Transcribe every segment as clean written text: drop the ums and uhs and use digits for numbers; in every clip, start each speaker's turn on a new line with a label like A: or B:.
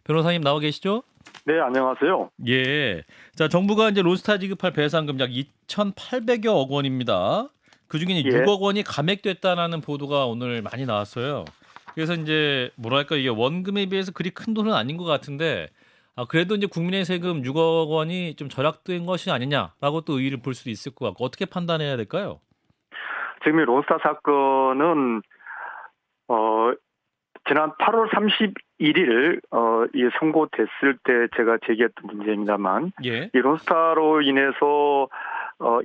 A: 변호사님 나와 계시죠?
B: 네, 안녕하세요.
A: 예. 자, 정부가 이제 로스타 지급할 배상금 약 2,800여 원입니다. 그중에
B: 예,
A: 6억 원이 감액됐다라는 보도가 오늘 많이 나왔어요. 그래서 이제 뭐랄까 이게 원금에 비해서 그리 큰 돈은 아닌 것 같은데 그래도 이제 국민의 세금 6억 원이 좀 절약된 것이 아니냐라고 또 의의를 볼 수도 있을 것 같고 어떻게 판단해야 될까요?
B: 지금 이 론스타 사건은 어, 지난 8월 31일 이 선고됐을 때 제가 제기했던 문제입니다만,
A: 예.
B: 이 론스타로 인해서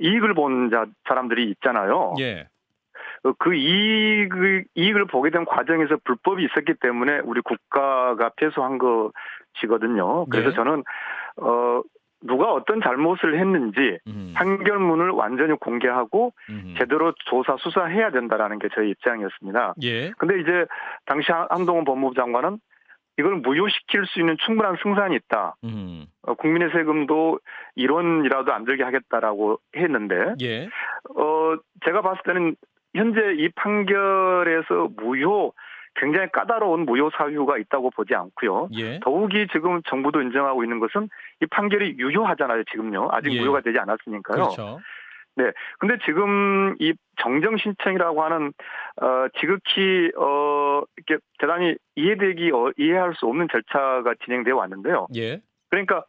B: 이익을 본 사람들이 있잖아요.
A: 예.
B: 그 이익을 보게 된 과정에서 불법이 있었기 때문에 우리 국가가 패소한 것이거든요. 그래서
A: 예.
B: 저는 누가 어떤 잘못을 했는지 판결문을 완전히 공개하고 제대로 조사 수사해야 된다라는 게 저희 입장이었습니다.
A: 예.
B: 근데 이제 당시 한동훈 법무부 장관은 이걸 무효시킬 수 있는 충분한 승산이 있다. 국민의 세금도 1원이라도 안 들게 하겠다라고 했는데,
A: 예.
B: 제가 봤을 때는 현재 이 판결에서 굉장히 까다로운 무효 사유가 있다고 보지 않고요.
A: 예.
B: 더욱이 지금 정부도 인정하고 있는 것은 이 판결이 유효하잖아요, 지금요. 아직
A: 예.
B: 무효가 되지 않았으니까요.
A: 그렇죠.
B: 네. 근데 지금 이 정정 신청이라고 하는 지극히 이렇게 대단히 이해할 수 없는 절차가 진행되어 왔는데요.
A: 예.
B: 그러니까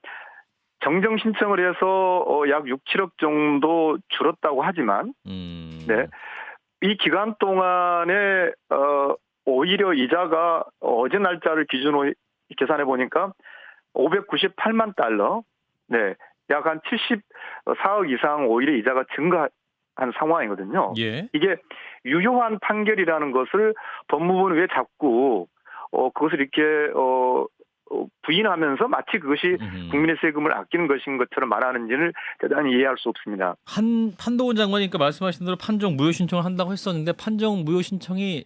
B: 정정 신청을 해서 약 6, 7억 정도 줄었다고 하지만 네. 이 기간 동안에 오히려 이자가 어제 날짜를 기준으로 계산해 보니까 598만 달러, 네, 약 한 74억 이상 오히려 이자가 증가한 상황이거든요.
A: 예.
B: 이게 유효한 판결이라는 것을 법무부는 왜 자꾸 그것을 이렇게 부인하면서 마치 그것이 국민의 세금을 아끼는 것인 것처럼 말하는지를 대단히 이해할 수 없습니다.
A: 한동훈 장관이니까 말씀하신 대로 판정 무효 신청을 한다고 했었는데 판정 무효 신청이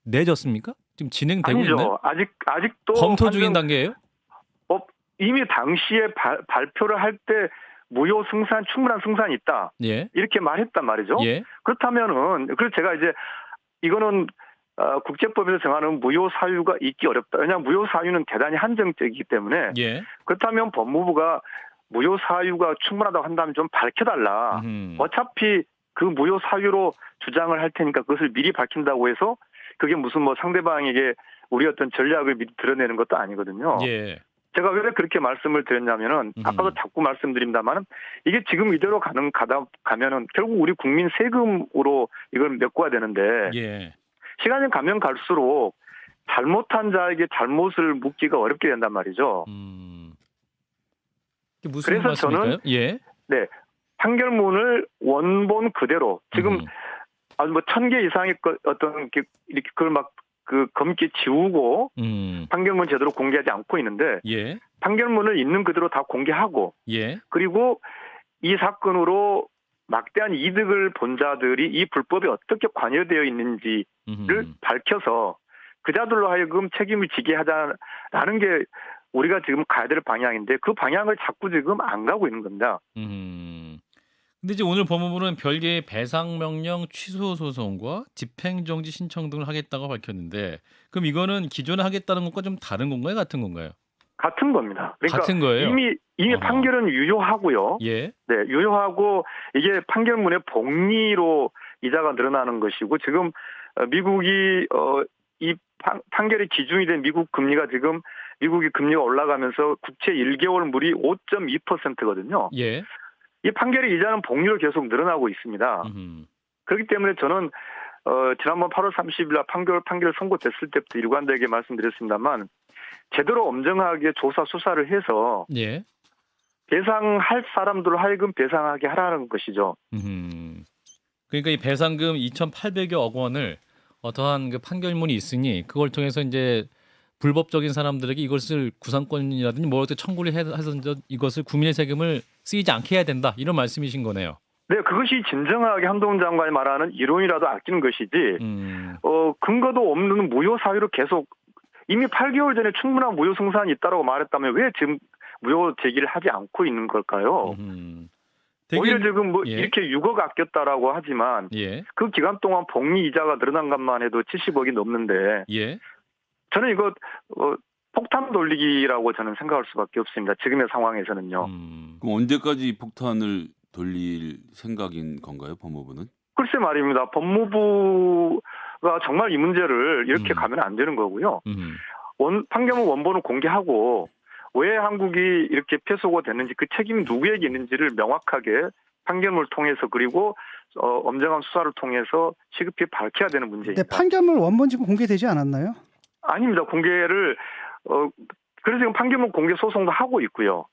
A: 내졌습니까? 지금 진행되고
B: 아니죠.
A: 있나요?
B: 아직도
A: 검토 중인 단계예요?
B: 이미 당시에 발표를 할 때 무효 승산, 충분한 승산이 있다.
A: 예.
B: 이렇게 말했단 말이죠.
A: 예.
B: 그렇다면은, 그래서 제가 이제 이거는 국제법에서 정하는 무효 사유가 있기 어렵다. 왜냐하면 무효 사유는 대단히 한정적이기 때문에.
A: 예.
B: 그렇다면 법무부가 무효 사유가 충분하다고 한다면 좀 밝혀달라. 어차피 그 무효 사유로 주장을 할 테니까 그것을 미리 밝힌다고 해서 그게 무슨 상대방에게 우리 어떤 전략을 미리 드러내는 것도 아니거든요.
A: 예.
B: 제가 왜 그렇게 말씀을 드렸냐면은 아까도 자꾸 말씀드립니다만은 이게 지금 이대로 가면은 결국 우리 국민 세금으로 이걸 메꿔야 되는데
A: 예.
B: 시간이 가면 갈수록 잘못한 자에게 잘못을 묻기가 어렵게 된단 말이죠.
A: 무슨
B: 그래서
A: 말씀일까요?
B: 저는
A: 예.
B: 네, 판결문을 원본 그대로 지금 아주 1,000개 이상의 어떤 이렇게 그걸 검게 지우고 판결문 제대로 공개하지 않고 있는데
A: 예.
B: 판결문을 있는 그대로 다 공개하고
A: 예.
B: 그리고 이 사건으로 막대한 이득을 본 자들이 이 불법에 어떻게 관여되어 있는지를 밝혀서 그자들로 하여금 책임을 지게 하자라는 게 우리가 지금 가야 될 방향인데 그 방향을 자꾸 지금 안 가고 있는 겁니다.
A: 근데 이제 오늘 법무부는 별개의 배상 명령 취소 소송과 집행정지 신청 등을 하겠다고 밝혔는데 그럼 이거는 기존에 하겠다는 것과 좀 다른 건가요? 같은 건가요?
B: 같은 겁니다. 그러니까
A: 같은 거예요?
B: 이미 판결은 유효하고요.
A: 예.
B: 네, 유효하고 이게 판결문의 복리로 이자가 늘어나는 것이고 지금 미국이 이 판결의 기준이 된 미국 금리가 지금 미국이 금리가 올라가면서 국채 1개월 물이 5.2%거든요.
A: 예.
B: 이 판결의 이자는 복리로 계속 늘어나고 있습니다. 그렇기 때문에 저는 지난번 8월 30일 날 판결 선고됐을 때부터 일관되게 말씀드렸습니다만 제대로 엄정하게 조사 수사를 해서
A: 예.
B: 배상할 사람들로 하여금 배상하게 하라는 것이죠.
A: 그러니까 이 배상금 2,800여 원을 어떠한 그 판결문이 있으니 그걸 통해서 이제 불법적인 사람들에게 이것을 구상권이라든지 뭐 어떻게 청구를 해서 이것을 국민의 세금을 쓰이지 않게 해야 된다 이런 말씀이신 거네요.
B: 네, 그것이 진정하게 한동훈 장관이 말하는 1원이라도 아끼는 것이지 근거도 없는 무효 사유로 계속 이미 8개월 전에 충분한 무효 승산이 있다고 말했다면 왜 지금 무효 제기를 하지 않고 있는 걸까요? 오히려 지금
A: 예.
B: 이렇게 6억 아꼈다라고 하지만
A: 예.
B: 그 기간 동안 복리 이자가 늘어난 것만 해도 70억이 넘는데
A: 예.
B: 저는 이거 폭탄 돌리기라고 저는 생각할 수밖에 없습니다. 지금의 상황에서는요.
C: 그럼 언제까지 폭탄을 돌릴 생각인 건가요, 법무부는?
B: 글쎄 말입니다. 법무부가 정말 이 문제를 이렇게 가면 안 되는 거고요. 판결문 원본을 공개하고 왜 한국이 이렇게 패소가 됐는지 그 책임이 누구에게 있는지를 명확하게 판결문을 통해서 그리고 엄정한 수사를 통해서 시급히 밝혀야 되는 문제입니다.
D: 근데 판결문 원본 지금 공개되지 않았나요?
B: 아닙니다. 공개를 그래서 지금 판결문 공개 소송도 하고 있고요.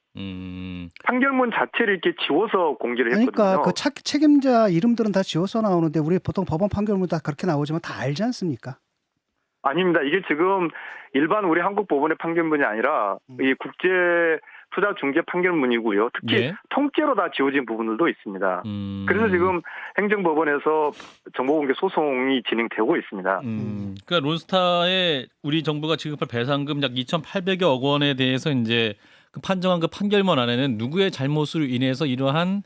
B: 판결문 자체를 이렇게 지워서 공개를 했거든요.
D: 그러니까 그 책임자 이름들은 다 지워서 나오는데 우리 보통 법원 판결문 다 그렇게 나오지만 다 알지 않습니까?
B: 아닙니다. 이게 지금 일반 우리 한국 법원의 판결문이 아니라 이 국제 투자 중개 판결문이고요. 특히
A: 예.
B: 통째로 다 지워진 부분들도 있습니다. 그래서 지금 행정법원에서 정보공개 소송이 진행되고 있습니다.
A: 그러니까 론스타에 우리 정부가 지급할 배상금 약 2,800여 원에 대해서 이제 그 판정한 그 판결문 안에는 누구의 잘못으로 인해서 이러한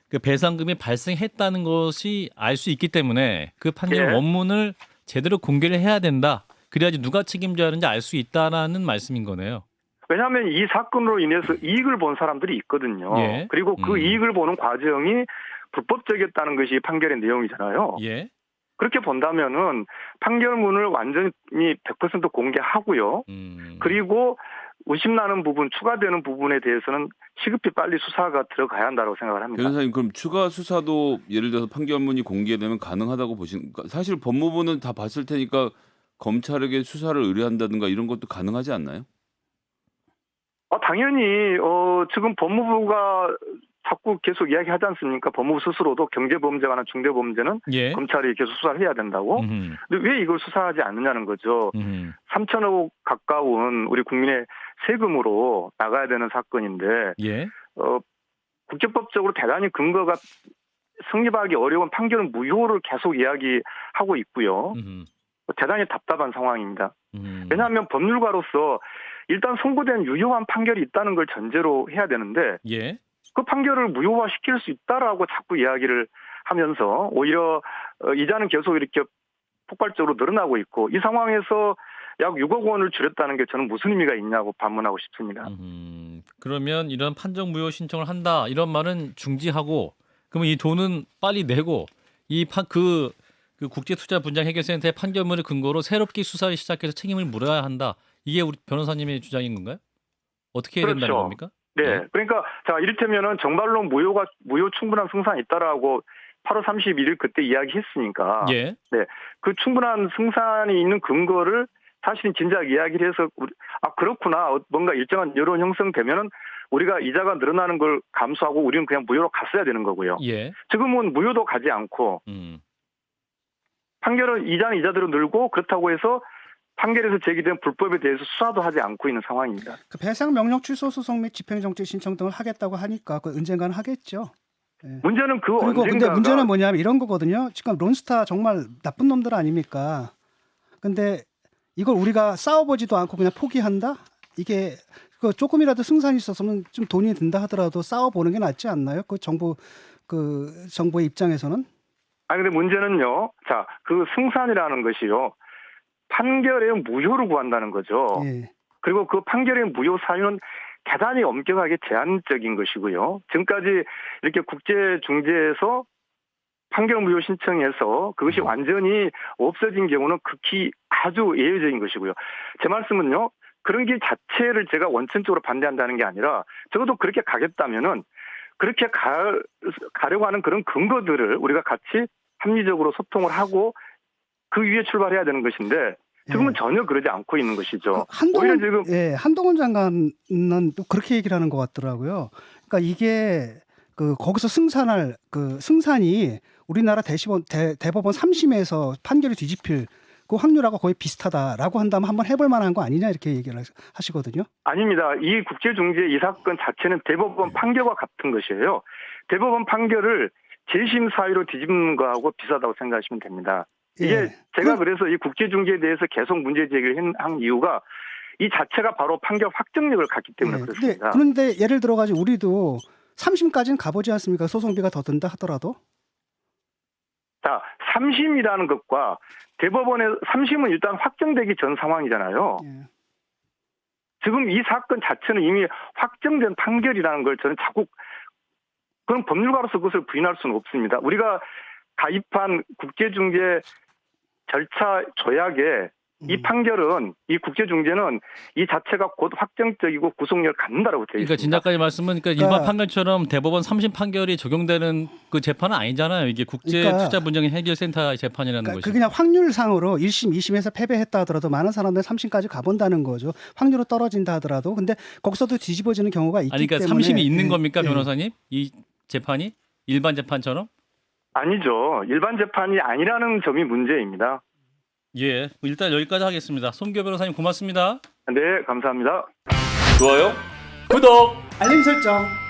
A: 그 배상금이 발생했다는 것이 알 수 있기 때문에 그 판결
B: 예.
A: 원문을 제대로 공개를 해야 된다. 그래야지 누가 책임져야 하는지 알 수 있다라는 말씀인 거네요.
B: 왜냐하면 이 사건으로 인해서 이익을 본 사람들이 있거든요.
A: 예.
B: 그리고 그 이익을 보는 과정이 불법적이었다는 것이 판결의 내용이잖아요.
A: 예.
B: 그렇게 본다면은 판결문을 완전히 100% 공개하고요. 그리고 의심나는 부분, 추가되는 부분에 대해서는 시급히 빨리 수사가 들어가야 한다고 생각을 합니다.
C: 변호사님, 그럼 추가 수사도 예를 들어서 판결문이 공개되면 가능하다고 보시는? 사실 법무부는 다 봤을 테니까 검찰에게 수사를 의뢰한다든가 이런 것도 가능하지 않나요?
B: 당연히 지금 법무부가 자꾸 계속 이야기하지 않습니까? 법무부 스스로도 경제범죄나 중대범죄는
A: 예.
B: 검찰이 이렇게 수사를 해야 된다고. 근데 왜 이걸 수사하지 않느냐는 거죠. 3천억 가까운 우리 국민의 세금으로 나가야 되는 사건인데
A: 예.
B: 국제법적으로 대단히 근거가 성립하기 어려운 판결은 무효를 계속 이야기하고 있고요. 대단히 답답한 상황입니다. 왜냐하면 법률가로서 일단 선고된 유효한 판결이 있다는 걸 전제로 해야 되는데
A: 예.
B: 그 판결을 무효화시킬 수 있다라고 자꾸 이야기를 하면서 오히려 이자는 계속 이렇게 폭발적으로 늘어나고 있고 이 상황에서 약 6억 원을 줄였다는 게 저는 무슨 의미가 있냐고 반문하고 싶습니다.
A: 그러면 이런 판정 무효 신청을 한다 이런 말은 중지하고 그러면 이 돈은 빨리 내고 그 국제투자분쟁해결센터의 판결문을 근거로 새롭게 수사를 시작해서 책임을 물어야 한다. 이게 우리 변호사님의 주장인 건가요? 어떻게 해야 된다는
B: 그렇죠.
A: 겁니까?
B: 네. 그러니까 자 이를테면은 정말로 무효 충분한 승산이 있다라고 8월 31일 그때 이야기했으니까
A: 예.
B: 네. 그 충분한 승산이 있는 근거를 사실은 진작 이야기를 해서 그렇구나. 뭔가 일정한 여론 형성되면은 우리가 이자가 늘어나는 걸 감수하고 우리는 그냥 무효로 갔어야 되는 거고요.
A: 예.
B: 지금은 무효도 가지 않고 판결은 이자대로 늘고 그렇다고 해서 판결에서 제기된 불법에 대해서 수사도 하지 않고 있는 상황입니다.
D: 그 배상 명령 취소 소송 및 집행정지 신청 등을 하겠다고 하니까 그 언젠가는 하겠죠. 예.
B: 문제는 그
D: 그리고 근데
B: 언젠가가
D: 문제는 뭐냐면 이런 거거든요. 지금 론스타 정말 나쁜 놈들 아닙니까? 근데 이걸 우리가 싸워보지도 않고 그냥 포기한다? 이게 그 조금이라도 승산이 있었으면 좀 돈이 든다 하더라도 싸워보는 게 낫지 않나요? 정부의 입장에서는?
B: 근데 문제는요. 자, 그 승산이라는 것이요. 판결의 무효를 구한다는 거죠.
D: 예.
B: 그리고 그 판결의 무효 사유는 대단히 엄격하게 제한적인 것이고요. 지금까지 이렇게 국제중재에서 판결 무효 신청해서 그것이 완전히 없어진 경우는 극히 아주 예외적인 것이고요. 제 말씀은요. 그런 길 자체를 제가 원천적으로 반대한다는 게 아니라 적어도 그렇게 가겠다면은 그렇게 가려고 하는 그런 근거들을 우리가 같이 합리적으로 소통을 하고 그 위에 출발해야 되는 것인데 지금은 전혀 그러지 않고 있는 것이죠.
D: 한동훈 장관은 또 그렇게 얘기를 하는 것 같더라고요. 그러니까 이게 거기서 승산이 우리나라 대법원 3심에서 판결이 뒤집힐 그 확률하고 거의 비슷하다라고 한다면 한번 해볼 만한 거 아니냐 이렇게 얘기를 하시거든요.
B: 아닙니다. 이 국제중재 이 사건 자체는 대법원 판결과 같은 것이에요. 대법원 판결을 재심 사유로 뒤집는 거하고 비슷하다고 생각하시면 됩니다. 이게 제가 그래서 이 국제중재에 대해서 계속 문제 제기를 한 이유가 이 자체가 바로 판결 확정력을 갖기 때문에 그렇습니다.
D: 그런데 예를 들어가지고 우리도 3심까지는 가보지 않습니까? 소송비가 더 든다 하더라도.
B: 자, 3심이라는 것과 대법원의 3심은 일단 확정되기 전 상황이잖아요. 지금 이 사건 자체는 이미 확정된 판결이라는 걸 저는 자꾸 그런 법률가로서 그것을 부인할 수는 없습니다. 우리가 가입한 국제중재 절차 조약에 이 판결은 이 국제중재는 이 자체가 곧 확정적이고 구속력을 갖는다라고 되어
A: 그러니까
B: 있습니다.
A: 진작까지 말씀은 그러니까 일반 판결처럼 대법원 3심 판결이 적용되는 그 재판은 아니잖아요. 이게 국제투자분쟁 해결센터 재판이라는
D: 그러니까
A: 것이.
D: 그 그냥 확률상으로 1심, 2심에서 패배했다 하더라도 많은 사람들이 3심까지 가본다는 거죠. 확률로 떨어진다 하더라도. 근데 거기서도 뒤집어지는 경우가 있기
A: 아니 그러니까
D: 때문에.
A: 3심이 있는
D: 예,
A: 겁니까
D: 예.
A: 변호사님? 이 재판이 일반 재판처럼?
B: 아니죠. 일반 재판이 아니라는 점이 문제입니다.
A: 예, 일단 여기까지 하겠습니다. 손교 변호사님 고맙습니다.
B: 네, 감사합니다.
C: 좋아요?
A: 구독.
D: 알림 설정.